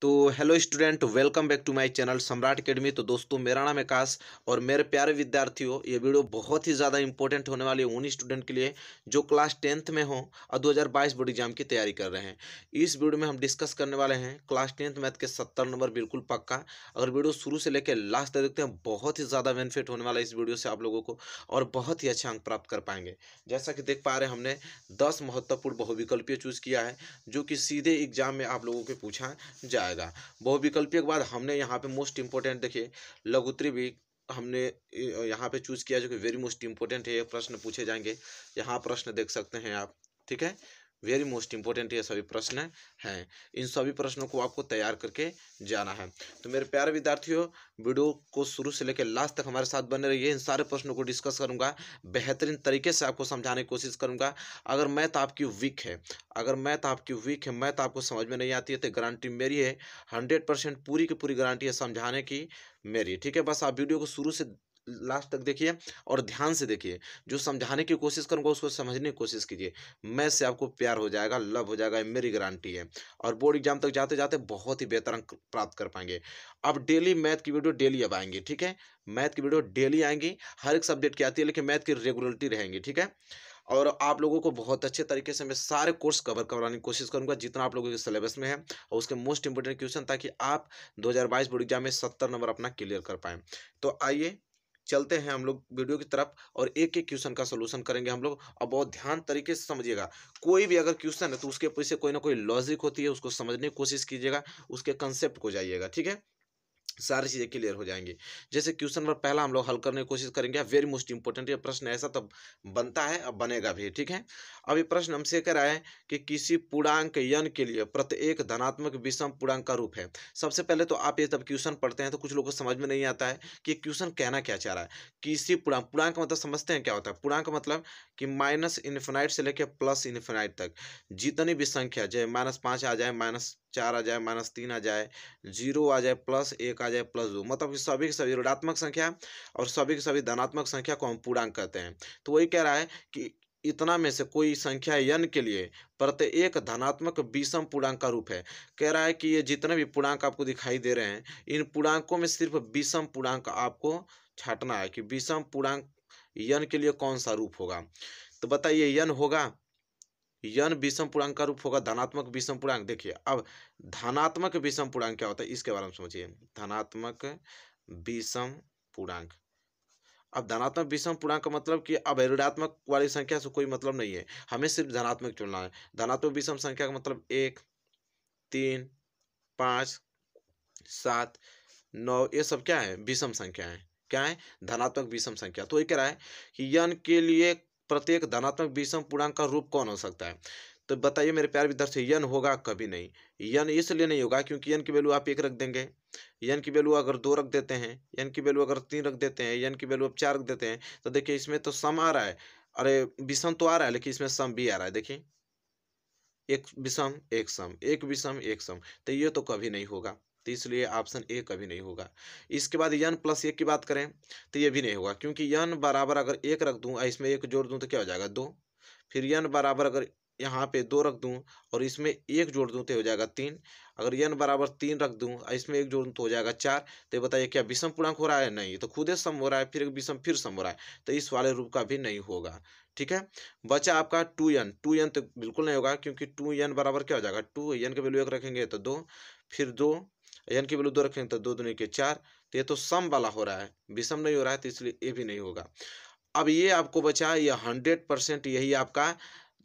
तो hello student, welcome back to my channel Samrat Academy. तो दोस्तों, मेरा नाम है आकाश और मेरे प्यारे विद्यार्थियों, ये वीडियो बहुत ही ज़्यादा इंपॉर्टेंट होने वाली है उन स्टूडेंट के लिए जो क्लास 10th में हो और 2022 बोर्ड एग्जाम की तैयारी कर रहे हैं। इस वीडियो में हम डिस्कस करने वाले हैं क्लास 10th मैथ के 70 नंबर, बिल्कुल पक्का। अगर वीडियो शुरू से लेकर लास्ट तक देखते हैं, बहुत ही ज़्यादा बेनिफिट होने वाला है इस वीडियो से आप लोगों को और बहुत ही अच्छा अंक प्राप्त कर पाएंगे। जैसा कि देख पा रहे हैं, हमने 10 महत्वपूर्ण बहुविकल्पीय चूज़ किया है जो कि सीधे एग्जाम में आप लोगों को पूछा जाएगा। बहुविकल्पीय के बाद हमने यहाँ पे मोस्ट इंपोर्टेंट देखिए लघुत्तरी भी हमने यहाँ पे चूज किया जो कि वेरी मोस्ट इंपोर्टेंट है। ये प्रश्न पूछे जाएंगे, यहाँ प्रश्न देख सकते हैं आप, ठीक है। वेरी मोस्ट इंपोर्टेंट ये सभी प्रश्न हैं। इन सभी प्रश्नों को आपको तैयार करके जाना है। तो मेरे प्यारे विद्यार्थियों, वीडियो को शुरू से लेकर लास्ट तक हमारे साथ बने रहिए। इन सारे प्रश्नों को डिस्कस करूंगा, बेहतरीन तरीके से आपको समझाने की कोशिश करूंगा। अगर मैथ आपकी वीक है, मैथ आपको समझ में नहीं आती है, तो गारंटी मेरी है, 100% पूरी की पूरी गारंटी है समझाने की मेरी, ठीक है। बस आप वीडियो को शुरू से लास्ट तक देखिए और ध्यान से देखिए। जो समझाने की कोशिश करूंगा उसको समझने की कोशिश कीजिए। मैथ से आपको प्यार हो जाएगा, लव हो जाएगा, ये मेरी गारंटी है। और बोर्ड एग्जाम तक जाते जाते बहुत ही बेहतर अंक प्राप्त कर पाएंगे। अब डेली मैथ की वीडियो डेली अब आएंगी, ठीक है। मैथ की वीडियो डेली आएंगी, हर एक सब्जेक्ट की आती है, लेकिन मैथ की रेगुलरिटी रहेंगी, ठीक है। और आप लोगों को बहुत अच्छे तरीके से मैं सारे कोर्स कवर करवाने की कोशिश करूंगा जितना आप लोगों के सिलेबस में है, और उसके मोस्ट इंपोर्टेंट क्वेश्चन, ताकि आप 2022 बोर्ड एग्जाम में 70 नंबर अपना क्लियर कर पाएं। तो आइए चलते हैं हम लोग वीडियो की तरफ और एक एक क्वेश्चन का सोल्यूशन करेंगे हम लोग। और बहुत ध्यान तरीके से समझिएगा। कोई भी अगर क्वेश्चन है तो उसके पीछे कोई ना कोई लॉजिक होती है, उसको समझने की कोशिश कीजिएगा, उसके कंसेप्ट को जाइएगा, ठीक है। सारी चीजें क्लियर हो जाएंगी। जैसे क्वेश्चन नंबर पहला हम लोग हल करने की कोशिश करेंगे। वेरी मोस्ट इंपोर्टेंट ये प्रश्न ऐसा तब बनता है, अब बनेगा भी, ठीक है। अब ये प्रश्न हमसे कह रहा है कि किसी पूर्णांक यन के लिए प्रत्येक धनात्मक विषम पूर्णांक का रूप है। सबसे पहले तो आप ये तब क्वेश्चन पढ़ते हैं तो कुछ लोगों को समझ में नहीं आता है कि क्वेश्चन कहना क्या चाह रहा है। किसी पूर्णांक, पूर्णांक का मतलब समझते हैं क्या होता है? पूर्णांक का मतलब कि माइनस इन्फिनाइट से लेकर प्लस इन्फिनाइट तक जितनी भी संख्या, चाहे -5 आ जाए, -4 आ जाए, -3 आ जाए, 0 आ जाए, +1 आ जाए, +2, मतलब कि सभी की सभी ऋणात्मक संख्या और सभी की सभी धनात्मक संख्या को हम पूर्णांक कहते हैं। तो वही कह रहा है कि इतना में से कोई संख्या n के लिए प्रत्येक धनात्मक विषम पूर्णांक का रूप है। कह रहा है कि ये जितने भी पूर्णांक आपको दिखाई दे रहे हैं, इन पूर्णांकों में सिर्फ विषम पूर्णांक आपको छांटना है कि विषम पूर्णांक n के लिए कौन सा रूप होगा। तो बताइए, n होगा, यन विषम पूर्णांक का रूप होगा धनात्मक विषम पूर्णांक। देखिए, अब धनात्मक विषम पूर्णांक क्या होता है इसके बारे में समझिए। धनात्मक विषम पूर्णांक, अब धनात्मक विषम पूर्णांक का मतलब कि अब ऋणात्मक वाली संख्या से कोई मतलब नहीं है, हमें सिर्फ धनात्मक चुनना है। धनात्मक विषम संख्या का मतलब 1, 3, 5, 7, 9, ये सब क्या है? विषम संख्या है। क्या है? धनात्मक विषम संख्या। तो ये कह रहा है कि यन के लिए प्रत्येक धनात्मक विषम पूर्णांक का रूप कौन हो सकता है। तो बताइए मेरे प्यारे विद्यार्थी, यन होगा? कभी नहीं। यन इसलिए नहीं होगा क्योंकि यन की वैल्यू आप 1 रख देंगे, यन की वैल्यू अगर 2 रख देते हैं, यन की वैल्यू अगर 3 रख देते हैं, यन की वैल्यू आप 4 रख देते हैं, तो देखिए इसमें तो सम आ रहा है। अरे, विषम तो आ रहा है लेकिन इसमें सम भी आ रहा है। देखिए, एक विषम एक सम, एक विषम एक सम, तो ये तो कभी नहीं होगा। तो इसलिए ऑप्शन ए कभी नहीं होगा। इसके बाद यन प्लस 1 की बात करें तो ये भी नहीं होगा, क्योंकि यन बराबर अगर 1 रख दूं, इसमें 1 जोड़ दूं तो क्या हो जाएगा? 2। फिर यन बराबर अगर यहाँ पे 2 रख दूं और इसमें 1 जोड़ दूं तो हो जाएगा 3। अगर यन बराबर 3 रख दूं और इसमें 1 जोड़ दूं तो हो जाएगा 4। तो ये बताइए क्या विषम पूर्णांक हो रहा है? नहीं, तो खुदे सम हो रहा है, फिर एक विषम फिर सम हो रहा है, तो इस वाले रूप का भी नहीं होगा, ठीक है। बचा आपका 2n। 2n तो बिल्कुल नहीं होगा, क्योंकि 2n बराबर क्या हो जाएगा? 2, n की वैल्यू 1 रखेंगे तो 2, फिर 2, n की वैल्यू 2 रखेंगे तो 2 दूनी के 4। तो ये तो सम वाला हो रहा है, विषम नहीं हो रहा है, तो इसलिए ये भी नहीं होगा। अब ये आपको बचा, ये 100% यही आपका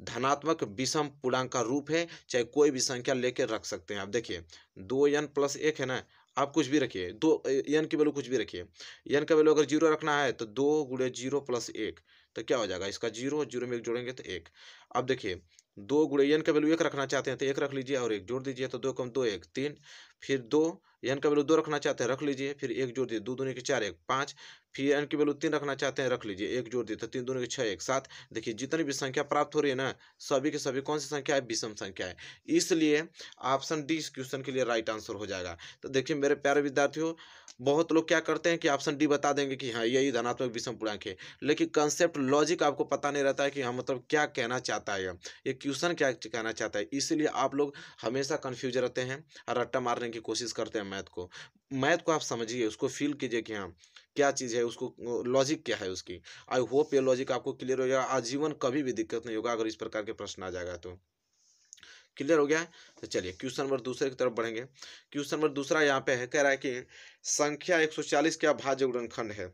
धनात्मक विषम पूर्णांक का रूप है। चाहे कोई भी संख्या लेके रख सकते हैं आप। देखिए, 2n प्लस 1 है ना, आप कुछ भी रखिए, n की वैल्यू कुछ भी रखिए। n का वैल्यू अगर 0 रखना है तो 2 गुणे 0 प्लस 1, तो क्या हो जाएगा? इसका 0, 0 में 1 जोड़ेंगे तो 1। अब देखिए, 2 गुणे n का वैल्यू 1 रखना चाहते हैं तो 1 रख लीजिए और 1 जोड़ दीजिए, तो 2 कम 2 1 3। फिर 2, n का वैल्यू 2 रखना चाहते हैं, रख लीजिए, फिर 1 जोड़ दीजिए, 2 दूनी के 4 1 5। फिर एन की वैल्यू 3 रखना चाहते हैं, रख लीजिए, 1 जोड़ दिए तो 3 दूनी के 6 1 7। देखिए जितनी भी संख्या प्राप्त हो रही है ना, सभी के सभी कौन सी संख्या है, विषम संख्या है। इसलिए ऑप्शन डी इस क्वेश्चन के लिए राइट आंसर हो जाएगा। तो देखिए मेरे प्यारे विद्यार्थियों, बहुत लोग क्या करते हैं कि ऑप्शन डी बता देंगे कि हाँ यही धनात्मक विषम पूर्णांक है, लेकिन कंसेप्ट लॉजिक आपको पता नहीं रहता है कि हाँ मतलब क्या कहना चाहता है ये क्वेश्चन क्या कहना चाहता है। इसीलिए आप लोग हमेशा कंफ्यूज रहते हैं और रट्टा मारने की कोशिश करते हैं मैथ को आप समझिए, उसको फील कीजिए कि हाँ क्या चीज़ है, उसको लॉजिक क्या है उसकी। आई होप ये लॉजिक आपको क्लियर हो जाएगा, आजीवन कभी भी दिक्कत नहीं होगा अगर इस प्रकार के प्रश्न आ जाएगा तो। क्लियर हो गया है? तो चलिए क्वेश्चन नंबर दूसरे की तरफ बढ़ेंगे। क्वेश्चन नंबर दूसरा यहाँ पे है, कह रहा है कि संख्या 140 के अभाज्य गुणनखंड है।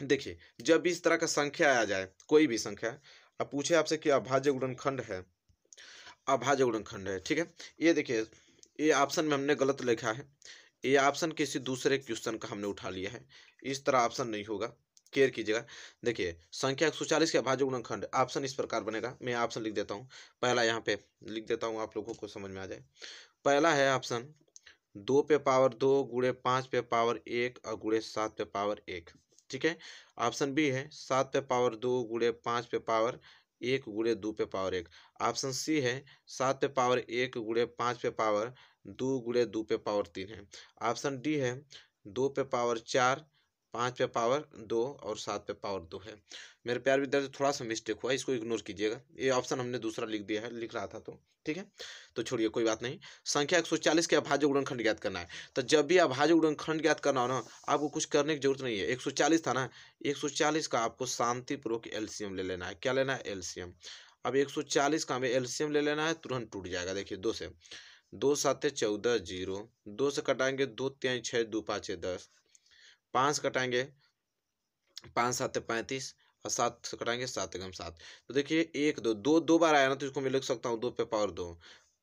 देखिए जब भी इस तरह का संख्या आ जाए, कोई भी संख्या, अब पूछे आपसे कि अभाज्य गुणनखंड है, अभाज्य गुणनखंड है, ठीक है। ये देखिए ये ऑप्शन में हमने गलत लिखा है, ये ऑप्शन किसी दूसरे क्वेश्चन का हमने उठा लिया है, इस तरह ऑप्शन नहीं होगा, केयर कीजिएगा। देखिए संख्या 140 के अभाज्य गुणनखंड ऑप्शन इस प्रकार बनेगा, मैं ऑप्शन लिख देता हूँ, पहला यहाँ पे लिख देता हूँ आप लोगों को समझ में आ जाए। पहला है ऑप्शन 2 पे पावर 2 गुणे 5 पे पावर 1 और गुणे 7 पे पावर 1, ठीक है। ऑप्शन बी है 7 पे पावर 2 गुणे 5 पे पावर 1 गुणे 2 पे पावर 1। ऑप्शन सी है 7 पे पावर 1 गुणे 5 पे पावर 2 गुणे 2 पे पावर 3 है। ऑप्शन डी है 2 पे पावर 4 5 पे पावर 2 और 7 पे पावर 2 है। मेरे प्यारे विद्यार्थी थोड़ा सा मिस्टेक हुआ, इसको इग्नोर कीजिएगा, ये ऑप्शन हमने दूसरा लिख दिया है, लिख रहा था तो ठीक है, तो छोड़िए कोई बात नहीं। संख्या 140 के अभाज्य गुणनखंड ज्ञात करना है। तो जब भी अभाज्य गुणनखंड ज्ञात करना हो ना, आपको कुछ करने की जरूरत नहीं है। 140 था ना, 140 का आपको शांतिपूर्वक एलसीएम ले लेना है। क्या लेना है? एलसीएम। अब 140 का हमें एलसीएम ले लेना है, तुरंत टूट जाएगा। देखिए 2 से 2 7 14 0, 2 से कटाएंगे 2 3 6 2 5 10, 5 कटाएंगे 5 7 35 और 7 से कटाएंगे 7 एकम 7। तो देखिए 1 2 2 2 बार आया ना, तो इसको मैं लिख सकता हूँ 2 पे पावर 2।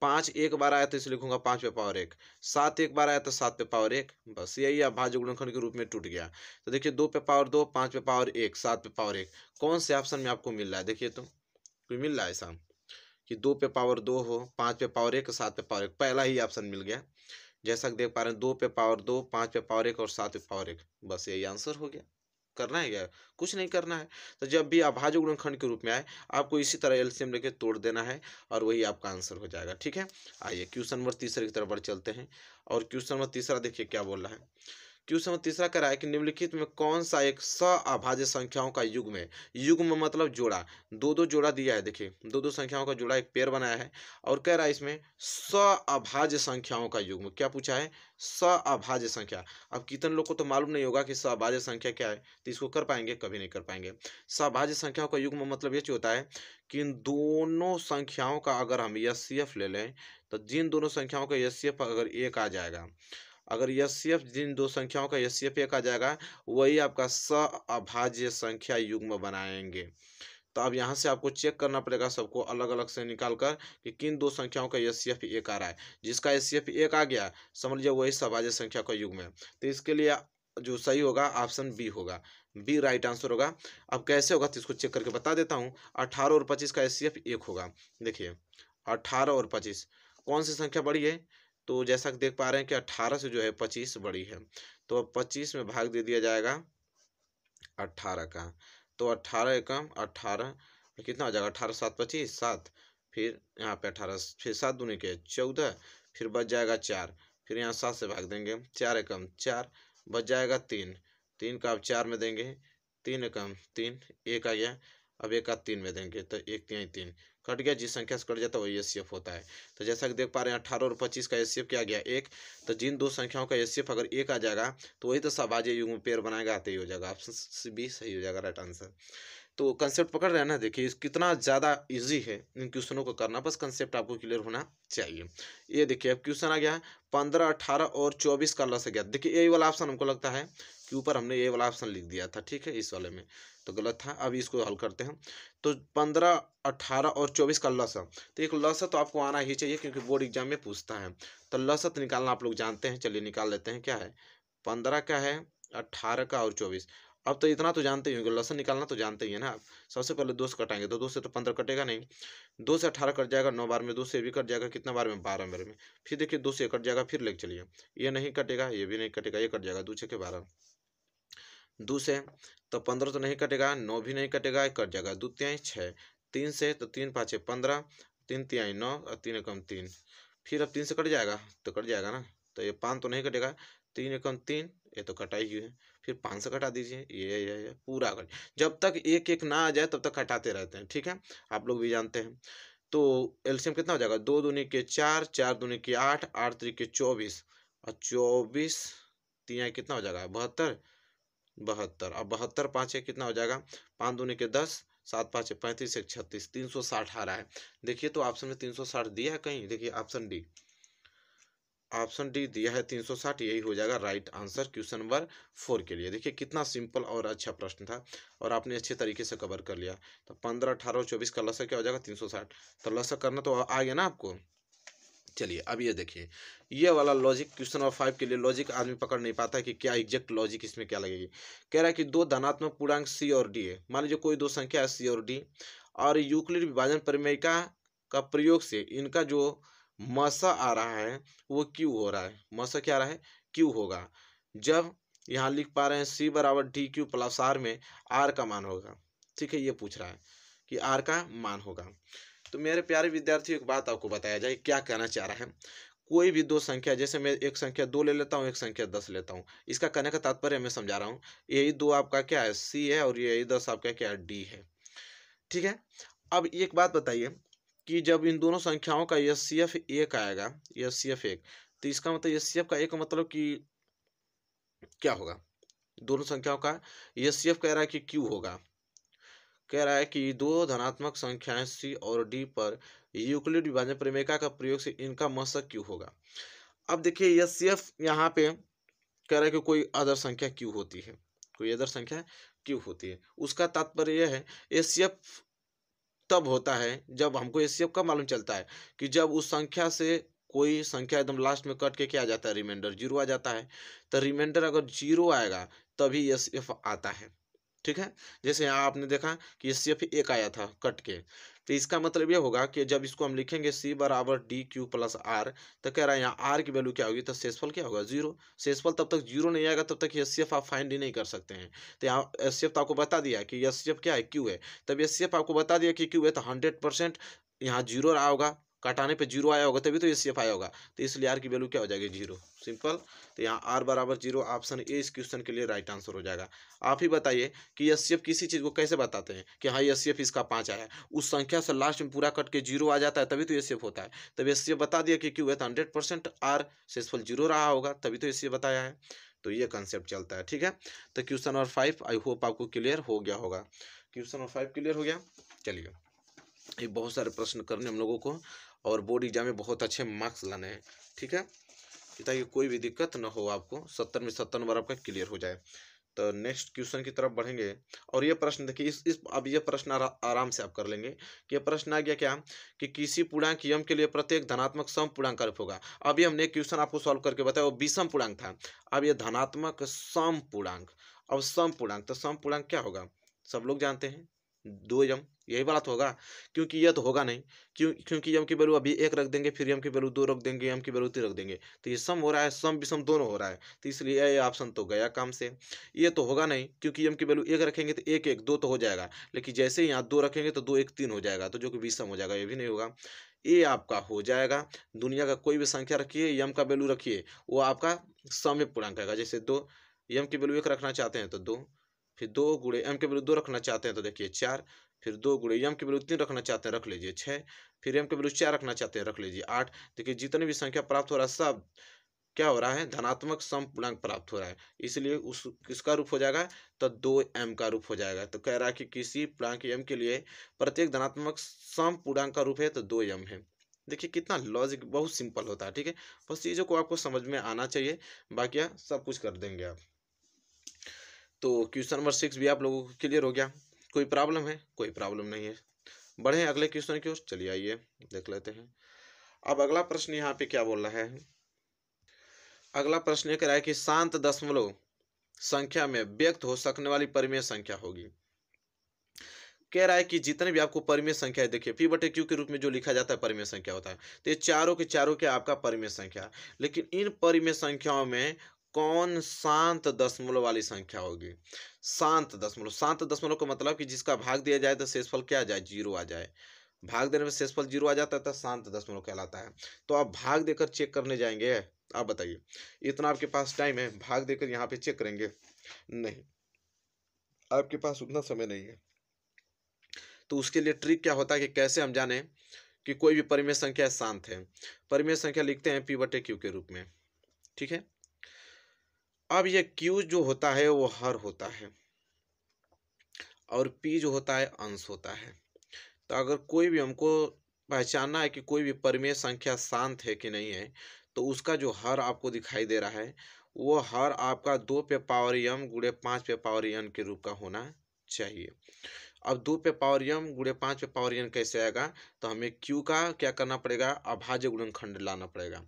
5 एक बार आया तो इसे लिखूंगा 5 पे पावर 1। 7 एक बार आया तो 7 पे पावर 1। बस यही अभाज्य गुणनखंड के रूप में टूट गया। तो देखिए 2 पे पावर 2, 5 पे पावर 1, 7 पे पावर 1, कौन से ऑप्शन में आपको मिल रहा है? देखिए तो कोई मिल रहा है ऐसा कि 2 पे पावर 2 हो, 5 पे पावर 1, 7 पे पावर 1, पहला ही ऑप्शन मिल गया। जैसा कि देख पा रहे हैं 2 पे पावर 2, 5 पे पावर 1 और 7 पे पावर 1, बस यही आंसर हो गया। करना है क्या? कुछ नहीं करना है। तो जब भी अभाज्य गुणनखंड के रूप में आए, आपको इसी तरह एलसीएम लेके तोड़ देना है और वही आपका आंसर हो जाएगा, ठीक है। आइए क्वेश्चन नंबर तीसरे की तरफ बढ़ चलते हैं। और क्वेश्चन नंबर तीसरा देखिए क्या बोल रहा है। क्वेश्चन नंबर तीसरा कह रहा है कि निम्नलिखित में कौन सा एक अभाज्य संख्याओं का युग्म है? युग्म मतलब जोड़ा, दो दो जोड़ा दिया है। देखिए दो दो संख्याओं का जोड़ा एक पेयर बनाया है और कह रहा है इसमें अभाज्य संख्याओं का युग्म। क्या पूछा है? अभाज्य संख्या। अब कितने लोग को तो मालूम नहीं होगा कि अभाज्य संख्या क्या है, तो इसको कर पाएंगे? कभी नहीं कर पाएंगे। अभाज्य संख्याओं का युग्म मतलब ये होता है कि इन दोनों संख्याओं का अगर हम एचसीएफ ले लें, तो जिन दोनों संख्याओं का एचसीएफ अगर एक आ जाएगा, अगर एचसीएफ जिन दो संख्याओं का एचसीएफ एक आ जाएगा, वही आपका अभाज्य संख्या युग्म बनाएंगे। तो अब यहाँ से आपको चेक करना पड़ेगा सबको अलग अलग से निकाल कर कि किन दो संख्याओं का एचसीएफ एक आ रहा है। जिसका एचसीएफ एक आ गया, समझ लीजिए वही अभाज्य संख्या का युग्म है। तो इसके लिए जो सही होगा ऑप्शन बी होगा, बी राइट आंसर होगा। अब कैसे होगा तो इसको चेक करके बता देता हूँ। 18 और 25 का एचसीएफ एक होगा। देखिए 18 और 25 कौन सी संख्या बड़ी है? तो जैसा कि देख पा रहे हैं कि 18 से जो है 25 बड़ी है, तो अब 25 में भाग दे दिया जाएगा 18 का। तो 18 एकम 18 कितना हो जाएगा? 18 7 25 7, फिर यहाँ पे 18, फिर 7 दूनी के 14, फिर बच जाएगा 4, फिर यहाँ 7 से भाग देंगे, 4 एकम 4, बच जाएगा 3, 3 का अब 4 में देंगे, 3 एकम 3, एक आ गया, अब एक का 3 में देंगे तो 1 3 3 कट गया। जिस संख्या से कट जाता है वही एचसीएफ होता है। तो जैसा कि देख पा रहे हैं 18 और 25 का एचसीएफ क्या गया? एक। तो जिन दो संख्याओं का एचसीएफ अगर एक आ जाएगा तो वही तो अभाज्य युग्म पेयर बनाएगा, तो ही हो जाएगा। ऑप्शन बी सही हो जाएगा राइट आंसर। तो कंसेप्ट पकड़ रहे हैं ना? देखिए कितना ज़्यादा इजी है इन क्वेश्चनों को करना, बस कंसेप्ट आपको क्लियर होना चाहिए। ये देखिए अब क्वेश्चन आ गया 15 18 और 24 का लस गया। देखिए यही वाला ऑप्शन हमको लगता है कि ऊपर हमने ये वाला ऑप्शन लिख दिया था, ठीक है, इस वाले में तो गलत था। अब इसको हल करते हैं। तो 15 18 और 24 का लसा, तो एक लसा तो आपको आना ही चाहिए क्योंकि बोर्ड एग्जाम में पूछता है। तो लसत निकालना आप लोग जानते हैं, चलिए निकाल लेते हैं। क्या है? 15 का है, 18 का और 24। अब तो इतना तो जानते ही होंगे, लसन निकालना तो जानते ही है ना आप। सबसे पहले 2 से कटाएंगे तो 2 से तो 15 कटेगा नहीं, 2 से 18 कट जाएगा 9 बार में, 2 से भी कट जाएगा कितना बार में? 12 बार में। फिर देखिए 2 से कट जाएगा, फिर लेके चलिए, ये नहीं कटेगा, ये भी नहीं कटेगा, ये कट जाएगा 2 6 के 12, 2 से तो 15 तो नहीं कटेगा, 9 भी नहीं कटेगा, कट जाएगा 2 तिहाई 6, 3 से तो 3 पाँचे 15, 3 तिहाई 9 और 3 एकम 3, फिर अब 3 से कट जाएगा तो कट जाएगा ना, तो ये 5 तो नहीं कटेगा, 3 एकम 3, ये तो कटा ही है, फिर 5 से कटा दीजिए, ये पूरा कट, जब तक एक एक ना आ जाए तब तक कटाते रहते हैं, ठीक है, आप लोग भी जानते हैं। तो एलसीएम कितना हो जाएगा, 2 दूनी के 4, 4 दूनी के 8, 8 त्रिक 24 और 24 तिहाई कितना हो जाएगा 72, 72 अब 72 पाँचे कितना हो जाएगा, 5 दूनी के 10, 7 पाँचे 35, 1 36, 360 आ रहा है। देखिए तो ऑप्शन में 360 दिया है कहीं, देखिए ऑप्शन डी दिया है 360, यही हो जाएगा राइट आंसर क्वेश्चन नंबर 4 के लिए। देखिए कितना सिंपल और अच्छा प्रश्न था और आपने अच्छे तरीके से कवर कर लिया। तो 15, 18 और 24 का लसा क्या हो जाएगा 360, तो लसा करना तो आ गया ना आपको। चलिए अब ये देखिए, ये वाला लॉजिक क्वेश्चन नंबर 5 के लिए लॉजिक आदमी पकड़ नहीं पाता है कि क्या एग्जैक्ट लॉजिक इसमें क्या लगेगी। कह रहा है कि दो धनात्मक पूर्णांक सी और डी है, मान लीजिए कोई दो संख्या है सी और डी, और यूक्लिड विभाजन प्रमेयिका का प्रयोग से इनका जो मसा आ रहा है वो क्यू हो रहा है, मसा क्या आ रहा है क्यू होगा, जब यहाँ लिख पा रहे हैं सी बराबर डी क्यू प्लस आर में आर का मान होगा। ठीक है, ये पूछ रहा है कि आर का मान होगा। तो मेरे प्यारे विद्यार्थियों एक बात आपको बताया जाए, क्या कहना चाह रहा है, कोई भी दो संख्या, जैसे मैं एक संख्या 2 ले लेता हूँ, एक संख्या 10 लेता हूँ, इसका कहने का तात्पर्य मैं समझा रहा हूँ, यही 2 आपका क्या है सी है और यही 10 आपका क्या है डी है। ठीक है, अब एक बात बताइए कि जब इन दोनों संख्याओं का एचसीएफ 1 आएगा, एचसीएफ 1, तो इसका मतलब एचसीएफ का एक मतलब कि क्या होगा, दोनों संख्याओं का एचसीएफ कह रहा है कि क्यू होगा, कह रहा है कि दो धनात्मक संख्याएं सी और डी पर यूक्लिड विभाजन प्रमेय का प्रयोग से इनका मशक क्यू होगा। अब देखिए एचसीएफ यहाँ पे कह रहा है कि कोई अदर संख्या क्यू होती है, कोई अदर संख्या क्यू होती है, उसका तात्पर्य यह है एचसीएफ तब होता है जब हमको एचसीएफ कब मालूम चलता है कि जब उस संख्या से कोई संख्या एकदम लास्ट में कट के क्या आ जाता है, रिमाइंडर 0 आ जाता है। तो रिमाइंडर अगर 0 आएगा तभी एचसीएफ आता है। ठीक है, जैसे यहाँ आपने देखा कि एचसीएफ 1 आया था कट के, तो इसका मतलब ये होगा कि जब इसको हम लिखेंगे सी बराबर डी क्यू प्लस आर, तो कह रहा है यहाँ आर की वैल्यू क्या होगी, तो शेषफल क्या होगा 0। शेषफल तब तक 0 नहीं आएगा तब तक एचसीएफ आप फाइंड ही नहीं कर सकते हैं। तो यहाँ एचसीएफ तो आपको बता दिया कि एचसीएफ क्या है क्यू है, तब एचसीएफ आपको बता दिया कि क्यू है, तो 100% यहाँ 0 रहा होगा, कटाने पे 0 आया होगा तभी तो एचसीएफ आया होगा, तो इसलिए आर की वैल्यू क्या हो जाएगी 0, सिंपल। तो यहाँ आर बराबर 0, ऑप्शन ए इस क्वेश्चन के लिए राइट आंसर हो जाएगा। आप ही बताइए कि एचसीएफ किसी चीज़ को कैसे बताते हैं कि हाँ एचसीएफ इसका 5 आया, उस संख्या से लास्ट में पूरा कट के 0 आ जाता है तभी तो एचसीएफ होता है। तब एचसीएफ बता दिया कि क्यू है तो 100% आर शेषफल 0 रहा होगा तभी तो एचसीएफ बताया है। तो ये कंसेप्ट चलता है। ठीक है, तो क्वेश्चन नंबर 5 आई होप आपको क्लियर हो गया होगा। क्वेश्चन नंबर 5 क्लियर हो गया। चलिए, ये बहुत सारे प्रश्न करने हम लोगों को और बोर्ड एग्जाम में बहुत अच्छे मार्क्स लाने हैं। ठीक है, ताकि कोई भी दिक्कत न हो, आपको 70 में 70 नंबर आपका क्लियर हो जाए। तो नेक्स्ट क्वेश्चन की तरफ बढ़ेंगे और ये प्रश्न देखिए, इस अब ये प्रश्न आराम से आप कर लेंगे कि ये प्रश्न आ गया क्या कि किसी पूर्णांक यम के लिए प्रत्येक धनात्मक सम पूर्णांक का रूप होगा। अभी हमने एक क्वेश्चन आपको सॉल्व करके बताया वो विषम पूर्णांक था, अब ये धनात्मक सम पूर्णांक। अब सम पूर्णांक, तो सम पूर्णांक क्या होगा, सब लोग जानते हैं 2 यम, यही बात होगा, क्योंकि यह तो होगा नहीं, क्योंकि यम की वैल्यू अभी 1 रख देंगे, फिर यम की वैल्यू 2 रख देंगे, यम की वैल्यू 3 रख देंगे, तो ये सम हो रहा है, सम विषम दोनों हो रहा है, तो इसलिए ये ऑप्शन तो गया काम से। ये तो होगा नहीं क्योंकि यम की वैल्यू 1 रखेंगे तो 1 1 2 तो हो जाएगा, लेकिन जैसे ही यहाँ 2 रखेंगे तो 2 1 3 हो जाएगा, तो जो कि विषम हो जाएगा, ये भी नहीं होगा। ये आपका हो जाएगा, दुनिया का कोई भी संख्या रखिए, यम का वैल्यू रखिए, वो आपका सम पूर्णांक आएगा। जैसे 2, यम की वैल्यू 1 रखना चाहते हैं तो 2, फिर 2 गुणे एम की वैल्यू 2 रखना चाहते हैं तो देखिए 4, फिर 2 गुणे एम की वैल्यू 3 रखना चाहते हैं रख लीजिए 6, फिर एम की वैल्यू 4 रखना चाहते हैं रख लीजिए 8। देखिए जितनी भी संख्या प्राप्त हो रहा है सब क्या हो रहा है, धनात्मक सम पूर्णांक प्राप्त हो रहा है, इसलिए उस किसका रूप हो जाएगा, तो 2m का रूप हो जाएगा। तो कह रहा है कि किसी पूर्णांक m के लिए प्रत्येक धनात्मक सम पूर्णांक का रूप है तो 2m है। देखिए कितना लॉजिक, बहुत सिंपल होता है। ठीक है, बस चीज़ों को आपको समझ में आना चाहिए, बाकी सब कुछ कर देंगे आप। तो क्वेश्चन नंबर 6 भी आप लोगों को क्लियर हो गया। कोई प्रॉब्लम है, कोई प्रॉब्लम नहीं है। बढ़े अगले क्वेश्चन की ओर, चलिए आइए देख लेते हैं। अब अगला प्रश्न यहाँ पे क्या बोल रहा है, अगला प्रश्न ये कह रहा है कि शांत दशमलव संख्या में व्यक्त हो सकने वाली परिमेय संख्या होगी। कह रहा है कि जितने भी आपको परिमेय संख्या है, देखिए पी बटे क्यू के रूप में जो लिखा जाता है परिमेय संख्या होता है, तो ये चारों के चारों क्या आपका परिमेय संख्या, लेकिन इन परिमेय संख्याओं में कौन शांत दशमलव वाली संख्या होगी? शांत दशमलव, शांत दशमलव का मतलब कि जिसका भाग दिया जाए तो शेषफल क्या आ जाए? 0 आ जाए। भाग देने में शेषफल 0 आ जाता है तो शांत दशमलव कहलाता है। तो आप भाग देकर चेक करने जाएंगे? आप बताइए, इतना आपके पास टाइम है, भाग देकर यहाँ पे चेक करेंगे? नहीं, आपके पास उतना समय नहीं है। तो उसके लिए ट्रिक क्या होता है कि कैसे हम जाने कि कोई भी परिमेय संख्या शांत है? परिमेय संख्या लिखते हैं P/Q के रूप में, ठीक है। अब ये Q जो होता है वो हर होता है और P जो होता है अंश होता है। तो अगर कोई भी हमको पहचानना है कि कोई भी परिमेय संख्या शांत है कि नहीं है, तो उसका जो हर आपको दिखाई दे रहा है वो हर आपका 2 पे पावर m गुणे 5 पे पावर n के रूप का होना चाहिए। अब 2 पे पावर m गुणे 5 पे पावर n कैसे आएगा? तो हमें q का क्या करना पड़ेगा? अभाज्य गुणनखंड लाना पड़ेगा।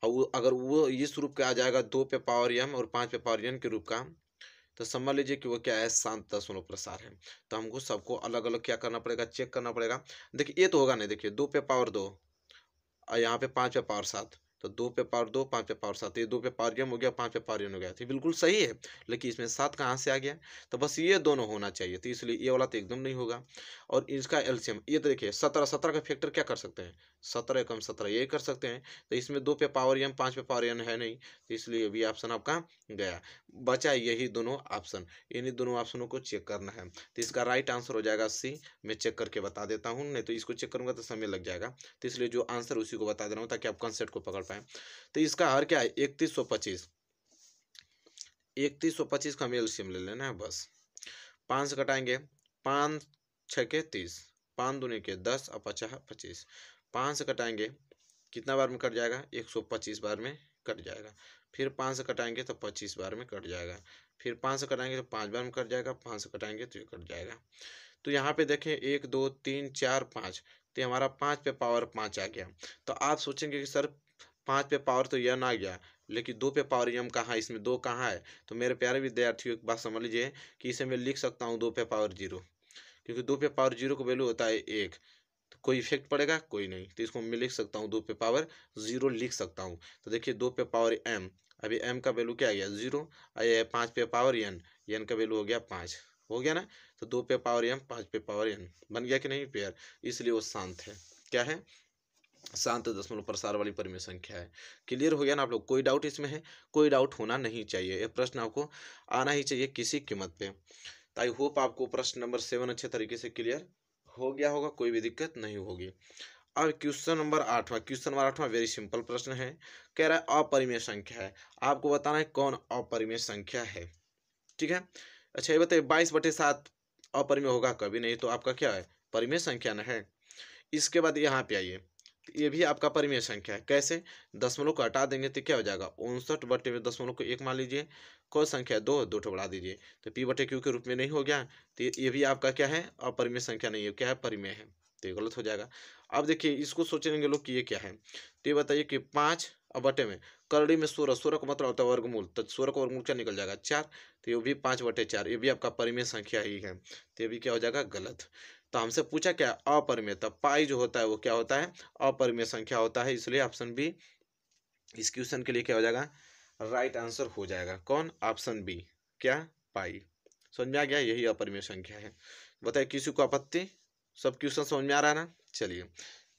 और अगर वो इस रूप का आ जाएगा 2 पे पावर m और 5 पे पावर n के रूप का, तो समझ लीजिए कि वो क्या है? शांत दशमलव प्रसार है। तो हमको सबको अलग अलग क्या करना पड़ेगा? चेक करना पड़ेगा। देखिए ये तो होगा नहीं, देखिए 2 पे पावर 2 और यहाँ पे 5 पे पावर 7, तो 2 पे पावर 2 5 पे पावर 7, ये 2 पे पावर m हो गया, 5 पे पावर n हो गया। तो बिल्कुल सही है, लेकिन इसमें 7 कहाँ से आ गया? तो बस ये दोनों होना चाहिए, तो इसलिए ये वाला तो एकदम नहीं होगा। और इसका एलसीएम ये तो देखिए 17, 17 का फैक्टर क्या कर सकते हैं? 17 एकम 17 ये कर सकते हैं। तो इसमें 2 पे पावर m 5 पे पावर n है नहीं, तो इसलिए भी ऑप्शन आपका गया। बचा यही दोनों ऑप्शन, इन्हीं दोनों ऑप्शनों को चेक करना है। तो इसका राइट आंसर हो जाएगा सी। मैं चेक करके बता देता हूँ, नहीं तो इसको चेक करूंगा तो समय लग जाएगा। तो इसलिए जो आंसर उसी को बता दे रहा हूँ ताकि आप कंसेप्ट को पकड़ पाए। तो इसका हर क्या है? 3125। 3125 का हम एलसीएम ले लेना है बस। 5 से घटाएंगे, 5 6 के 30, 5 दूनी के 10 और 50 25। 5 से घटाएंगे कितना बार में कट जाएगा? 125 बार में कट जाएगा। फिर 5 से घटाएंगे तो 25 बार में कट जाएगा। फिर 5 से घटाएंगे तो 5 बार में कट जाएगा। 5 से घटाएंगे तो ये कट जाएगा। तो यहाँ पे देखें 1 2 3 4 5, तो ये हमारा 5 पे पावर 5 आ गया। तो आप सोचेंगे कि सर 5 पे पावर तो यन आ गया, लेकिन 2 पे पावर यम कहाँ है? इसमें 2 कहाँ है? तो मेरे प्यारे विद्यार्थियों एक बात समझ लीजिए कि इसे मैं लिख सकता हूँ 2 पे पावर 0, क्योंकि 2 पे पावर 0 का वैल्यू होता है 1। तो कोई इफेक्ट पड़ेगा? कोई नहीं। तो इसको मैं लिख सकता हूँ 2 पे पावर 0 लिख सकता हूँ। तो देखिए 2 पे पावर m, अभी m का वैल्यू क्या आ गया? 0। ये 5 पे पावर n का वैल्यू हो गया 5, हो गया ना? तो 2 पे पावर m 5 पे पावर n बन गया कि नहीं पेयर? इसलिए वो शांत है। क्या है? शांत दशमलव प्रसार वाली परिमेय संख्या है। क्लियर हो गया ना आप लोग? कोई डाउट इसमें है? कोई डाउट होना नहीं चाहिए, ये प्रश्न आपको आना ही चाहिए किसी कीमत पे। तो आई होप आपको प्रश्न नंबर 7 अच्छे तरीके से क्लियर हो गया होगा, कोई भी दिक्कत नहीं होगी। अब क्वेश्चन नंबर 8वां, क्वेश्चन नंबर 8वां वेरी सिंपल प्रश्न है। कह रहा है अपरिमेय संख्या है, आपको बताना है कौन अपरिमेय संख्या है। ठीक है, अच्छा ये बताइए 22/7 अपरिमेय होगा कभी नहीं, तो आपका क्या है? परिमेय संख्या न है। इसके बाद यहाँ पे आइए, ये भी आपका परिमेय संख्या है। कैसे? दशमलव को हटा देंगे तो क्या हो जाएगा? 59 में दशमलव को 1 मान लीजिए। कौन संख्या है? 2, 2 ठो बढ़ा दीजिए तो P/Q के रूप में नहीं हो गया? तो ये भी आपका क्या है? अपरिमेय संख्या नहीं है, क्या है? परिमेय है। तो ये गलत हो जाएगा। अब देखिए इसको सोचेंगे लोग कि ये क्या है, तो ये बताइए कि 5 और बटे में करड़ी में 16, 16 का मतलब होता है वर्गमूल, तो 16 का वर्गमूल क्या निकल जाएगा? 4। तो ये भी 5/4, ये भी आपका परिमेय संख्या ही है। तो ये भी क्या हो जाएगा? गलत। तो हमसे पूछा क्या? अपरिमेय। तो पाई जो होता है वो क्या होता है? अपरिमेय संख्या होता है, इसलिए ऑप्शन बी इस क्वेश्चन के लिए क्या हो जाएगा? राइट आंसर हो जाएगा। कौन? ऑप्शन बी, क्या? पाई। समझ में आ गया? यही अपरिमेय संख्या है। बताइए किसी को आपत्ति? सब क्वेश्चन समझ में आ रहा है ना? चलिए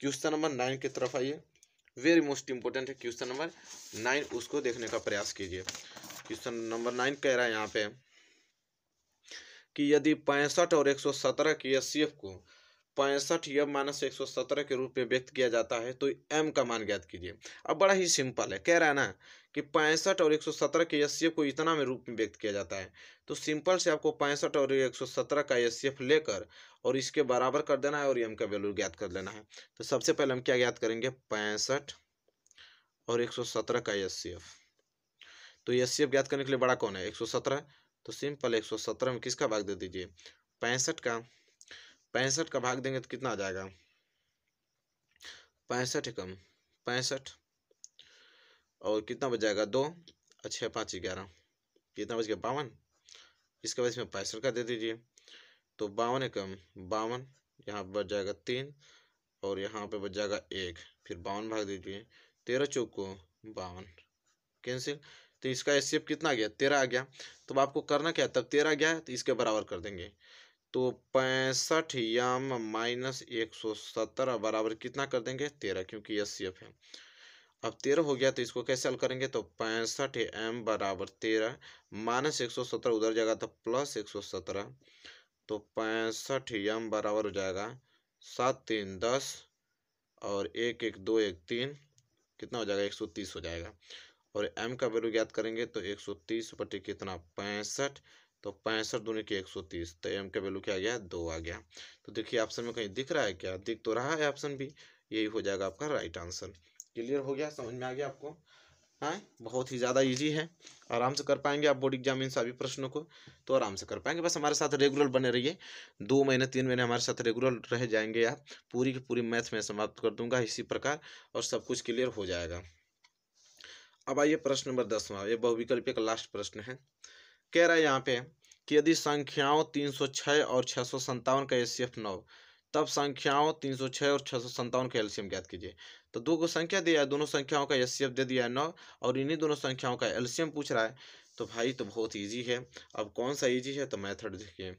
क्वेश्चन नंबर 9 की तरफ आइए। वेरी मोस्ट इंपोर्टेंट है क्वेश्चन नंबर 9, उसको देखने का प्रयास कीजिए। क्वेश्चन नंबर 9 कह रहा है यहाँ पे कि यदि 65 और 117 की एचसीएफ को 65 या -117 के रूप में व्यक्त किया जाता है तो m का मान ज्ञात कीजिए। अब बड़ा ही सिंपल है, कह रहा है ना कि 65 और 117 के एचसीएफ को इतना में रूप में व्यक्त किया जाता है, तो सिंपल से आपको 65 और 117 का एचसीएफ लेकर और इसके बराबर कर देना है और m का वैल्यू ज्ञात कर लेना है। तो सबसे पहले हम क्या ज्ञात करेंगे? 65 और 117 का एचसीएफ। तो एचसीएफ ज्ञात करने के लिए बड़ा कौन है? 117। तो सिंपल 117 में किसका भाग दे दीजिए? 65 का। 65 का भाग देंगे तो कितना आ जाएगा? 65 एकम 65 और कितना बच जाएगा? 2 और 6 5 11, कितना बच गया? 52। इसके बाद इसमें 65 का दे दीजिए, तो 52 एकम 52, यहाँ बच जाएगा 3 और यहाँ पे बच जाएगा 1, फिर 52 भाग दीजिए, 13 चौको 52 कैंसिल। तो इसका एचसीएफ कितना आ गया, 13 आ गया। तो अब आपको करना क्या है, तब 13 आ गया है तो इसके बराबर कर देंगे। तो 65 यम माइनस 117 बराबर कितना कर देंगे, 13, क्योंकि एचसीएफ है। अब 13 हो गया तो इसको कैसे हल करेंगे, तो 65 एम बराबर 13 माइनस 117 उधर जाएगा तो प्लस 117। तो 65 एम बराबर हो जाएगा 7 3 10 और 1 1 2 1 3, कितना हो जाएगा, 130 हो जाएगा। और m का वैल्यू ज्ञात करेंगे तो 130 बटे कितना 65, तो 65 दूनी की 130, तो m का वैल्यू क्या आ गया, 2 आ गया। तो देखिए ऑप्शन में कहीं दिख रहा है क्या, दिख तो रहा है ऑप्शन भी, यही हो जाएगा आपका राइट आंसर। क्लियर हो गया, समझ में आ गया आपको। हाँ, बहुत ही ज़्यादा इजी है, आराम से कर पाएंगे आप बोर्ड एग्जाम इन सभी प्रश्नों को, तो आराम से कर पाएंगे। बस हमारे साथ रेगुलर बने रहिए, 2 महीने 3 महीने हमारे साथ रेगुलर रह जाएंगे आप, पूरी की पूरी मैथ में समाप्त कर दूंगा इसी प्रकार, और सब कुछ क्लियर हो जाएगा। अब आइए प्रश्न नंबर 10वां, ये बहुविकल्पीय का लास्ट प्रश्न है। कह रहा है यहाँ पे कि यदि संख्याओं 306 और 657 का एचसीएफ 9, तब संख्याओं 306 और 657 का एलसीएम ज्ञात कीजिए। तो दो को संख्या दिया है, दोनों संख्याओं का एचसीएफ दे दिया है 9, और इन्हीं दोनों संख्याओं का एलसीएम पूछ रहा है। तो भाई तो बहुत ईजी है। अब कौन सा ईजी है, तो मेथड देखिए।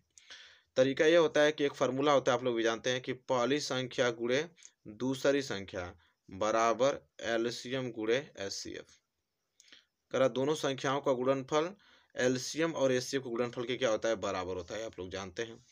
तरीका यह होता है कि एक फार्मूला होता है, आप लोग भी जानते हैं, कि पहली संख्या गुणे दूसरी संख्या बराबर एलसीएम गुणे एचसीएफ। करा दोनों संख्याओं का गुणनफल एलसीएम और एचसीएफ के गुणनफल के क्या होता है, बराबर होता है, आप लोग जानते हैं।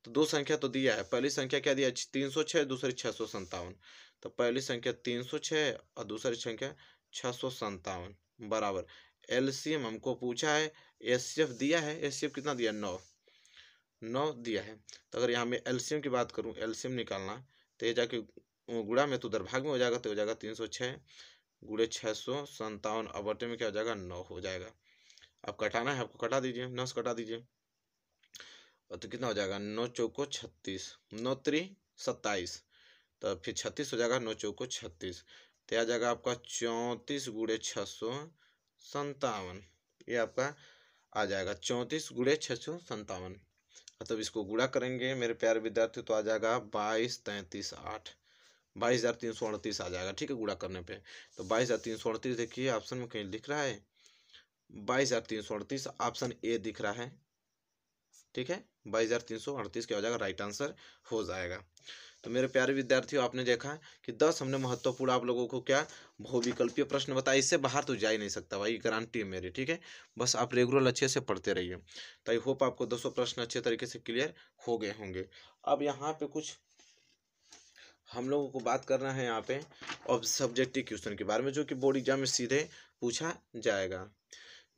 तो दो संख्या तो दिया है, पहली संख्या क्या दिया है 306, दूसरी 657। तो पहली संख्या 306 और दूसरी संख्या 657 बराबर एलसीएम हमको पूछा है, एचसीएफ दिया है, एचसीएफ कितना दिया, 9 दिया है। तो अगर यहाँ में एलसीएम की बात करूँ, एलसीएम निकालना, तो ये जाके गुणा में तो उधर भाग में हो जाएगा, तो हो जाएगा 306 गुणे 657, अब बटे में क्या हो जाएगा, 9 हो जाएगा। अब कटाना है आपको, कटा दीजिए, 9 से कटा दीजिए, तो कितना हो जाएगा, 9 चौको 36, 9 3 27, तो फिर 36 हो जाएगा, 9 चौको 36, तो आ जाएगा आपका 34 गुणे 657, ये आपका आ जाएगा 34 गुणे 657। मतलब इसको गुणा करेंगे मेरे प्यारे विद्यार्थी, तो आ जाएगा 22 33 8, 22,338 आ जाएगा, ठीक है, गुणा करने पे। तो 22,338 देखिए ऑप्शन में कहीं लिख रहा है, 22,338 ऑप्शन ए दिख रहा है, ठीक है, 22,338 क्या हो जाएगा, राइट आंसर हो जाएगा। तो मेरे प्यारे विद्यार्थियों, आपने देखा कि 10 हमने महत्वपूर्ण आप लोगों को क्या बहुविकल्पीय प्रश्न बताया, इससे बाहर तो जा ही नहीं सकता भाई, गारंटी है मेरी, ठीक है। बस आप रेगुलर अच्छे से पढ़ते रहिए, तो आई होप आपको 200 प्रश्न अच्छे तरीके से क्लियर हो गए होंगे। अब यहाँ पे कुछ हम लोगों को बात करना है यहाँ पे अब सब्जेक्टिव क्वेश्चन के बारे में, जो कि बोर्ड एग्जाम में सीधे पूछा जाएगा।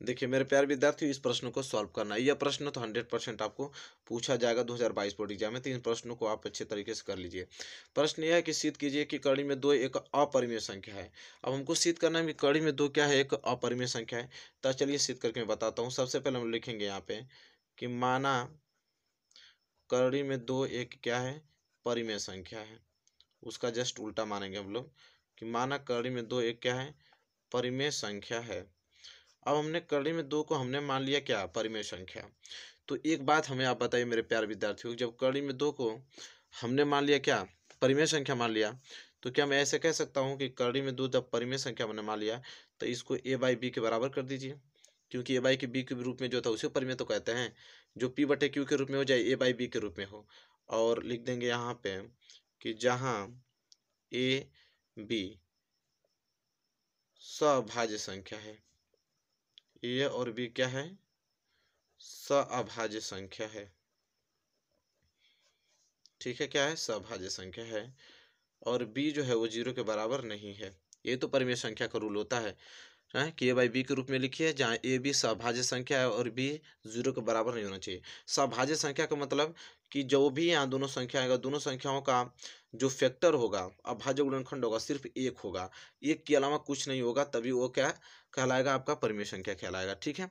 देखिए मेरे प्यारे विद्यार्थियों, इस प्रश्न को सॉल्व करना है, यह प्रश्न तो 100% आपको पूछा जाएगा 2022 बोर्ड एग्जाम में, तो इन प्रश्नों को आप अच्छे तरीके से कर लीजिए। प्रश्न यह है कि सिद्ध कीजिए कि कड़ी में 2 एक अपरिमेय संख्या है। अब हमको सिद्ध करना है कि कड़ी में 2 क्या है, एक अपरिमेय संख्या है। तो चलिए सिद्ध करके मैं बताता हूँ। सबसे पहले हम लिखेंगे यहाँ पे कि माना कड़ी में 2 एक क्या है, परिमेय संख्या है। उसका जस्ट उल्टा मानेंगे हम लोग कि माना कड़ी में 2 एक क्या है, परिमेय संख्या है। अब हमने कड़ी में 2 को हमने मान लिया क्या, परिमेय संख्या। तो एक बात हमें आप बताइए मेरे प्यारे विद्यार्थियों, जब कड़ी में 2 को हमने मान लिया क्या, परिमेय संख्या मान लिया, तो क्या मैं ऐसे कह सकता हूँ कि कड़ी में 2 जब परिमेय संख्या हमने मान लिया, तो इसको a बाई बी के बराबर कर दीजिए, क्योंकि a बाई के बी के रूप में जो था उसे परिमेय तो कहते हैं। जो p बटे क्यू के रूप में हो जाए, a बाई बी के रूप में हो। और लिख देंगे यहाँ पे कि जहाँ a b सभाज्य संख्या है, a और b क्या है, सअभाज्य संख्या है, ठीक है, क्या है, सअभाज्य संख्या है। और b जो है वो 0 के बराबर नहीं है। ये तो परिमेय संख्या का रूल होता है कि a बाई बी के रूप में लिखिए, जहाँ a b सअभाज्य संख्या है और b 0 के बराबर नहीं होना चाहिए। सअभाज्य संख्या का मतलब कि जो भी यहाँ दोनों संख्या आएगा, दोनों संख्याओं का जो फैक्टर होगा, अभाज्य गुणनखंड होगा, सिर्फ एक होगा, एक के अलावा कुछ नहीं होगा, तभी वो क्या कहलाएगा, आपका परिमेय संख्या कहलाएगा, ठीक है।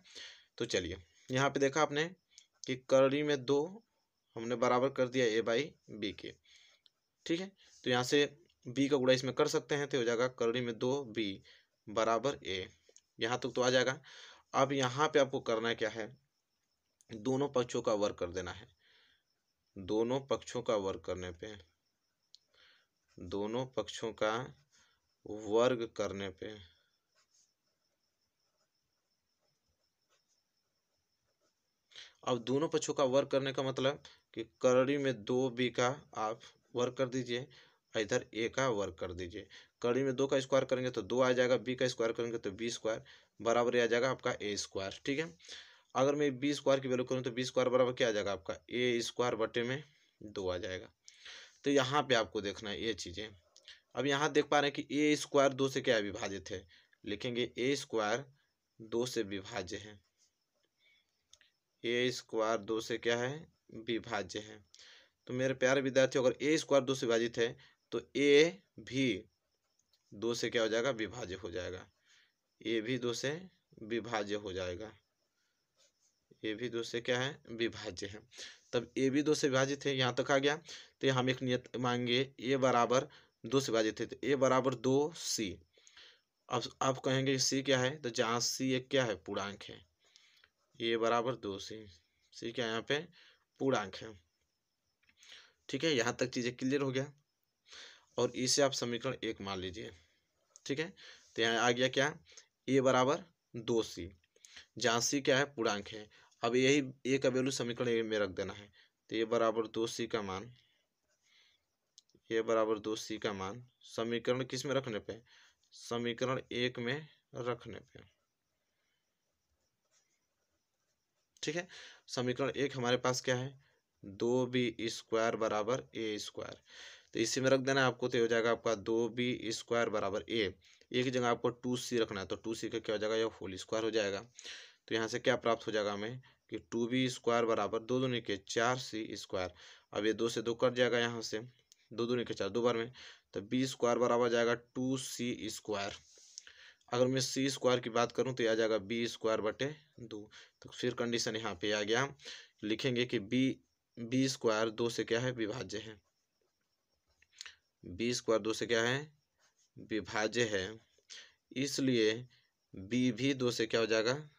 तो चलिए यहाँ पे देखा आपने कि कड़ी में 2 हमने बराबर कर दिया a बाई बी के, ठीक है। तो यहाँ से b का गुणा इसमें कर सकते हैं, तो हो जाएगा कड़ी में 2b बराबर a, यहाँ तक तो आ जाएगा। अब यहाँ पे आपको करना क्या है, दोनों पक्षों का वर्ग कर देना है। दोनों पक्षों का वर्ग करने पे, दोनों पक्षों का वर्ग करने पे अब दोनों पक्षों का वर्ग करने का मतलब कि करड़ी में 2b का आप वर्ग कर दीजिए, इधर a का वर्ग कर दीजिए। करड़ी में 2 का स्क्वायर करेंगे तो 2 आ जाएगा, b का स्क्वायर करेंगे तो b स्क्वायर बराबर आ जाएगा आपका a स्क्वायर। ठीक है, अगर मैं b स्क्वायर की वैल्यू करूँ तो b स्क्वायर बराबर क्या आ जाएगा आपका a स्क्वायर बटे में 2 आ जाएगा। तो यहाँ पे आपको देखना है ये चीज़ें। अब यहाँ देख पा रहे हैं कि a स्क्वायर 2 से क्या है, विभाजित है। लिखेंगे a स्क्वायर 2 से विभाज्य है, a स्क्वायर 2 से क्या है, विभाज्य है। तो मेरे प्यारे विद्यार्थियों, अगर a स्क्वायर 2 से विभाजित है तो a भी 2 से क्या हो जाएगा, विभाज्य हो जाएगा। a भी 2 से विभाज्य हो जाएगा, a भी 2 से क्या है, विभाज्य है। तब a भी 2 से विभाजित है, यहाँ तक आ गया। तो हम एक नियत मांगे a बराबर 2 से विभाजित है तो a बराबर 2c। अब आप कहेंगे c क्या है, तो जहाँ c एक क्या है, पूर्णांक है, a बराबर 2c, c क्या है यहाँ पे, पूर्णांक है। ठीक है, यहाँ तक चीज़ें क्लियर हो गया। और इसे आप समीकरण 1 मान लीजिए। ठीक है, तो यहाँ आ गया क्या, a बराबर 2c, जहाँ c क्या है, पूर्णांक है। अब यही a का वैल्यू समीकरण 1 में रख देना है। तो a बराबर 2c का मान, a बराबर 2c का मान समीकरण किस में रखने पे, समीकरण 1 में रखने पे। ठीक है, समीकरण 1 हमारे पास क्या है, 2b स्क्वायर बराबर a स्क्वायर। तो इसी में रख देना है आपको, तो हो जाएगा आपका 2b स्क्वायर बराबर a। एक जगह आपको 2c रखना है, तो 2c का क्या हो जाएगा, यह होल स्क्वायर हो जाएगा। तो यहाँ से क्या प्राप्त हो जाएगा हमें कि 2b स्क्वायर बराबर 2 दूनी के 4c स्क्वायर। अब ये 2 से 2 कट जाएगा, यहाँ से 2 दूनी के 4 दो बार में, तो b स्क्वायर बराबर जाएगा 2c स्क्वायर। अगर मैं c स्क्वायर की बात करूं तो आ जाएगा b स्क्वायर बटे 2। तो फिर कंडीशन यहाँ पे आ गया, लिखेंगे कि b स्क्वायर 2 से क्या है, विभाज्य है। b स्क्वायर 2 से क्या है, विभाज्य है, इसलिए b भी 2 से क्या हो जाएगा,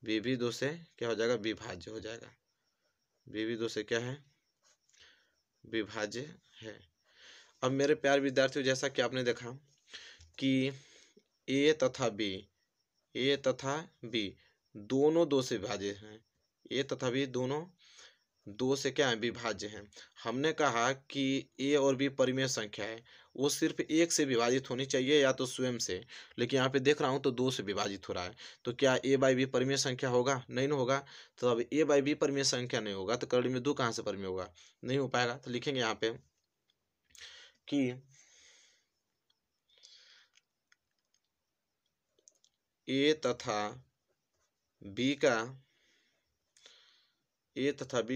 b भी 2 से क्या हो जाएगा, विभाज्य हो जाएगा। b भी 2 से क्या है, विभाज्य है। अब मेरे प्यारे विद्यार्थियों, जैसा कि आपने देखा कि a तथा b दोनों 2 से विभाज्य हैं, a तथा b दोनों 2 से क्या है, विभाज्य हैं। हमने कहा कि a और b परिमेय संख्या है, वो सिर्फ 1 से विभाजित होनी चाहिए या तो स्वयं से, लेकिन यहाँ पे देख रहा हूँ तो 2 से विभाजित हो रहा है। तो क्या a बाई b परिमेय संख्या होगा, नहीं ना होगा। तो अब a बाई b परिमेय संख्या नहीं होगा तो करड़ी में 2 कहाँ से परिमेय होगा, नहीं हो पाएगा। तो लिखेंगे यहाँ पे कि a तथा b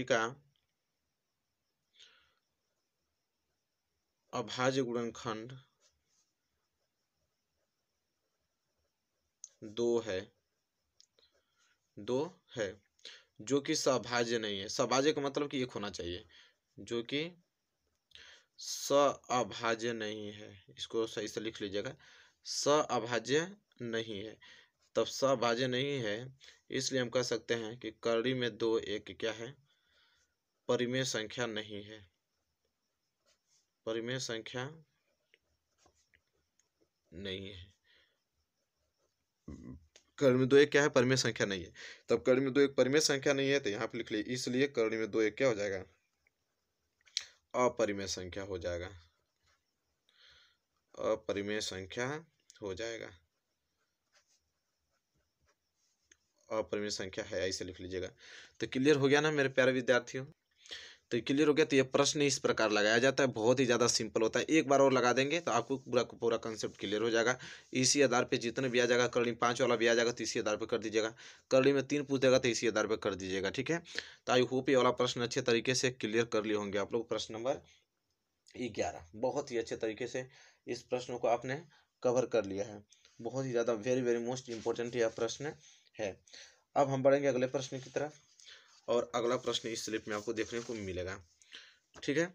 का अभाज्य गुणनखंड 2 है, जो कि सभाज्य नहीं है। सभाज्य का मतलब कि 1 होना चाहिए, जो कि सअभाज्य नहीं है। इसको सही से लिख लीजिएगा, सअभाज्य नहीं है। तब सअभाज्य नहीं है, इसलिए हम कह सकते हैं कि करड़ी में 2 एक क्या है, परिमेय संख्या नहीं है, परिमेय संख्या नहीं है। करड़ी में 2 एक क्या है, परिमेय संख्या नहीं है। तब करड़ी में 2 एक परिमेय संख्या नहीं है, तो यहाँ पे लिख लीजिए, इसलिए करड़ी में 2 एक क्या हो जाएगा, अपरिमेय संख्या हो जाएगा, अपरिमेय संख्या हो जाएगा, अपरिमेय संख्या है, ऐसे लिख लीजिएगा। तो क्लियर हो गया ना मेरे प्यारे विद्यार्थियों। तो क्लियर हो गया। तो ये प्रश्न इस प्रकार लगाया जाता है, बहुत ही ज़्यादा सिंपल होता है। एक बार और लगा देंगे तो आपको पूरा कंसेप्ट क्लियर हो जाएगा। इसी आधार पे जितने भी आ जाएगा, करनी 5 वाला भी आ जाएगा तो इसी आधार पे कर दीजिएगा, करनी में 3 पूछ देगा तो इसी आधार पे कर दीजिएगा। ठीक है, तो आई होप ये वाला प्रश्न अच्छे तरीके से क्लियर कर लिए होंगे आप लोग। प्रश्न नंबर 11 बहुत ही अच्छे तरीके से इस प्रश्न को आपने कवर कर लिया है। बहुत ही ज़्यादा वेरी वेरी मोस्ट इम्पोर्टेंट यह प्रश्न है। अब हम बढ़ेंगे अगले प्रश्न की तरफ, और अगला प्रश्न इस स्लिप में आपको देखने को मिलेगा। ठीक है,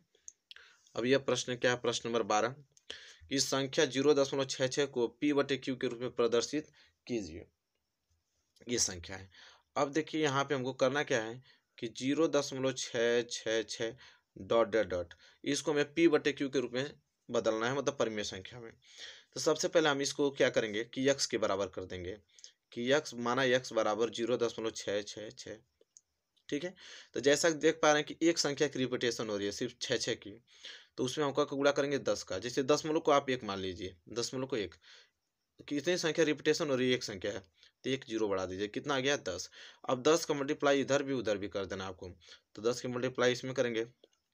अब यह प्रश्न क्या है, प्रश्न नंबर 12, इस संख्या 0.66 को p/q के रूप में प्रदर्शित कीजिए। ये संख्या है। अब देखिए यहाँ पे हमको करना क्या है कि 0.666 डॉट डॉट डॉट, इसको हमें p/q के रूप में बदलना है, मतलब परिमेय संख्या में। तो सबसे पहले हम इसको क्या करेंगे कि x के बराबर कर देंगे, कि x माना x बराबर 0.666 ठीक है। तो जैसा कि देख पा रहे हैं कि एक संख्या की रिपीटेशन हो रही है सिर्फ 6 की, तो उसमें हम का गुणा करेंगे 10 का। जैसे दशमलव को आप 1 मान लीजिए, दशमलव को 1, कितनी संख्या रिपीटेशन हो रही है, एक संख्या है, तो एक जीरो बढ़ा दीजिए, कितना आ गया 10। अब 10 का मल्टीप्लाई इधर भी उधर भी कर देना आपको, तो 10 की मल्टीप्लाई इसमें करेंगे,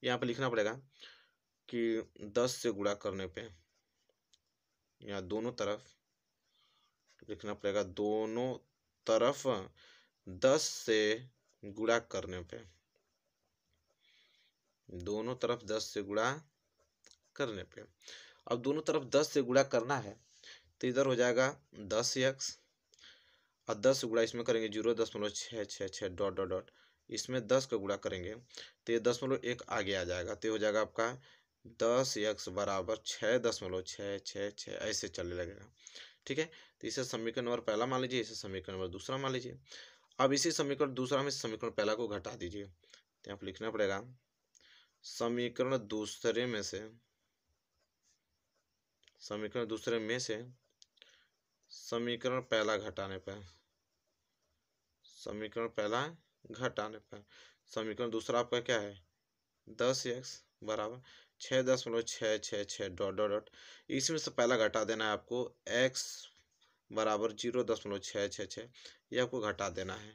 यहाँ पे लिखना पड़ेगा कि 10 से गुणा करने पे, यहाँ दोनों तरफ लिखना पड़ेगा, दोनों तरफ 10 से गुणा करने पे, दोनों तरफ 10 से गुणा करने पे। अब दोनों तरफ 10 से गुणा करना है, तो इधर हो जाएगा 10x और 10 गुणा इसमें करेंगे 0.666 डॉट डॉट डॉट, इसमें 10 का गुणा करेंगे तो ये 0.1 आगे आ जाएगा, तो हो जाएगा आपका 10x बराबर 6.666, ऐसे चलने लगेगा। ठीक है, तो इसे समीकरण नंबर पहला मान लीजिए, इसे समीकरण नंबर दूसरा मान लीजिए। अब इसी समीकरण दूसरा में समीकरण पहला को घटा दीजिए, तो यहाँ पर लिखना पड़ेगा समीकरण दूसरे में से, समीकरण दूसरे में से समीकरण पहला घटाने पर, समीकरण पहला घटाने पर समीकरण दूसरा आपका क्या है 10x बराबर 6.666 डॉट डॉट डॉट, इसमें से पहला घटा देना है आपको x बराबर 0.666, ये आपको घटा देना है।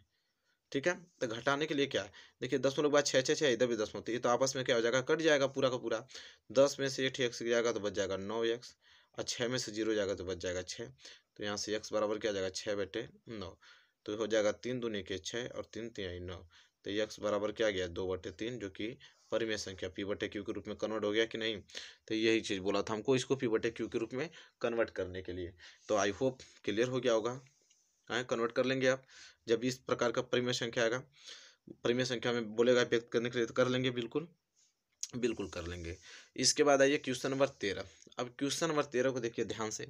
ठीक है, तो घटाने के लिए क्या है, देखिए 10 के बाद 6 इधर भी 10, ये तो आपस में क्या हो जाएगा, कट जाएगा पूरा का पूरा। 10 में से 8x जाएगा तो बच जाएगा 9x, और 6 में से 0 जाएगा तो बच जाएगा 6, तो यहाँ से x बराबर क्या जाएगा 6/9, तो हो जाएगा 3 दूनी के 6 और 3 3 9, तो x बराबर क्या गया 2/3, जो कि परिमेय संख्या p/q के रूप में कन्वर्ट हो गया कि नहीं। तो यही चीज़ बोला था हमको, इसको p/q के रूप में कन्वर्ट करने के लिए। तो आई होप क्लियर हो गया होगा। कन्वर्ट कर लेंगे आप, जब इस प्रकार का परिमेय संख्या आएगा, परिमेय संख्या में बोलेगा व्यक्त करने के लिए, तो कर लेंगे, बिल्कुल बिल्कुल कर लेंगे। इसके बाद आइए क्वेश्चन नंबर 13। अब क्वेश्चन नंबर 13 को देखिए ध्यान से।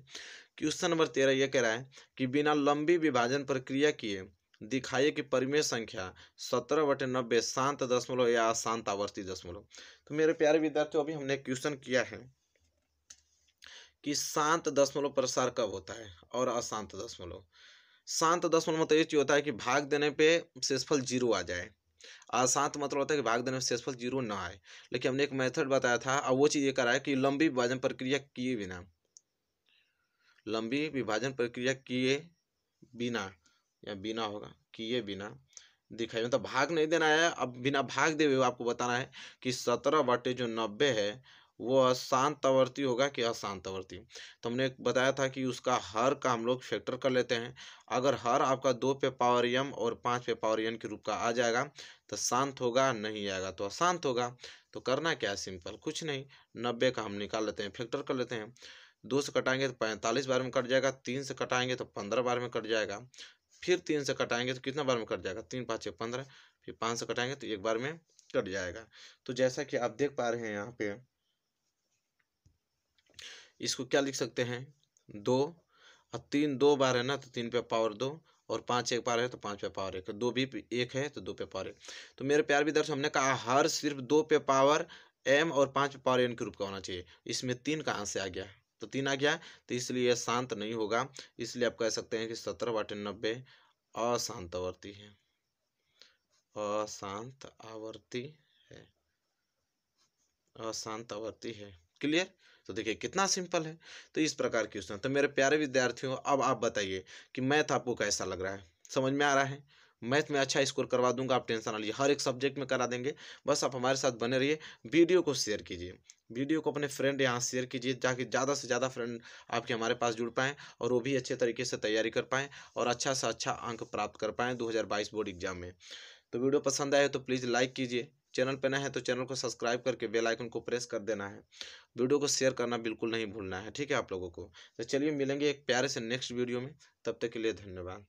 क्वेश्चन नंबर 13 ये कह रहा है कि बिना लंबी विभाजन प्रक्रिया किए दिखाइए कि परिमेय संख्या 17/90 शांत दशमलव या अशांत आवर्ती दशमलव। तो मेरे प्यारे विद्यार्थियों, अभी हमने क्वेश्चन किया है कि शांत दशमलव प्रसार कब होता है और अशांत दशमलव। शांत दशमलव मतलब ये चीज होता है कि भाग देने पे शेषफल 0 आ जाए, अशांत मतलब होता है कि भाग देने में शेषफल 0 ना आए। लेकिन हमने एक मेथड बताया था, अब वो चीज ये करा है कि लंबी विभाजन प्रक्रिया किए बिना, लंबी विभाजन प्रक्रिया किए बिना, या बिना होगा, किए बिना दिखाई, मतलब भाग नहीं देना है, अब बिना भाग दे हुए आपको बताना है कि 17/90 है वो अशांत आवर्ती होगा कि अशांत आवर्ती। तो हमने बताया था कि उसका हर का हम लोग फैक्टर कर लेते हैं। अगर हर आपका 2 पे पावर m और 5 पे पावर n के रूप का आ जाएगा तो शांत होगा, नहीं आएगा तो अशांत होगा। तो करना क्या है, सिंपल कुछ नहीं, 90 का हम निकाल लेते हैं, फैक्टर कर लेते हैं। 2 से कटाएंगे तो 45 बार में कट जाएगा, 3 से कटाएंगे तो 15 बार में कट जाएगा, फिर 3 से कटाएंगे तो कितना बार में कट जाएगा, 3 5 6 15, फिर 5 से कटाएंगे तो 1 बार में कट जाएगा। तो जैसा कि आप देख पा रहे हैं यहाँ पे, इसको क्या लिख सकते हैं 2 और 3 2 बार है ना, तो 3 पे पावर 2 और 5 1 बार है तो 5 पे पावर 1, 2 भी 1 है तो 2 पे पावर 1। तो मेरे प्यारे विद्यार्थी, हमने कहा हर सिर्फ 2 पे पावर m और 5 पे पावर n के रूप का होना चाहिए। इसमें 3 कहाँ से आ गया, तो 3 आ गया, तो इसलिए यह शांत नहीं होगा। इसलिए आप कह सकते हैं कि 17/90 अशांत आवर्ती है, अशांत आवर्ती है, अशांत आवर्ती है। क्लियर। तो देखिए कितना सिंपल है। तो इस प्रकार की क्वेश्चन। तो मेरे प्यारे विद्यार्थियों, अब आप बताइए कि मैथ आपको कैसा लग रहा है, समझ में आ रहा है। मैथ में अच्छा स्कोर करवा दूंगा, आप टेंशन ना लीजिए, हर एक सब्जेक्ट में करा देंगे। बस आप हमारे साथ बने रहिए। वीडियो को शेयर कीजिए, वीडियो को अपने फ्रेंड यहाँ शेयर कीजिए, ताकि ज़्यादा से ज़्यादा फ्रेंड आपके हमारे पास जुड़ पाएँ और वो भी अच्छे तरीके से तैयारी कर पाएँ और अच्छा से अच्छा अंक प्राप्त कर पाएँ 2022 बोर्ड एग्जाम में। तो वीडियो पसंद आए तो प्लीज़ लाइक कीजिए, चैनल पर नए हैं तो चैनल को सब्सक्राइब करके बेल आइकन को प्रेस कर देना है, वीडियो को शेयर करना बिल्कुल नहीं भूलना है, ठीक है आप लोगों को। तो चलिए मिलेंगे एक प्यारे से नेक्स्ट वीडियो में, तब तक के लिए धन्यवाद।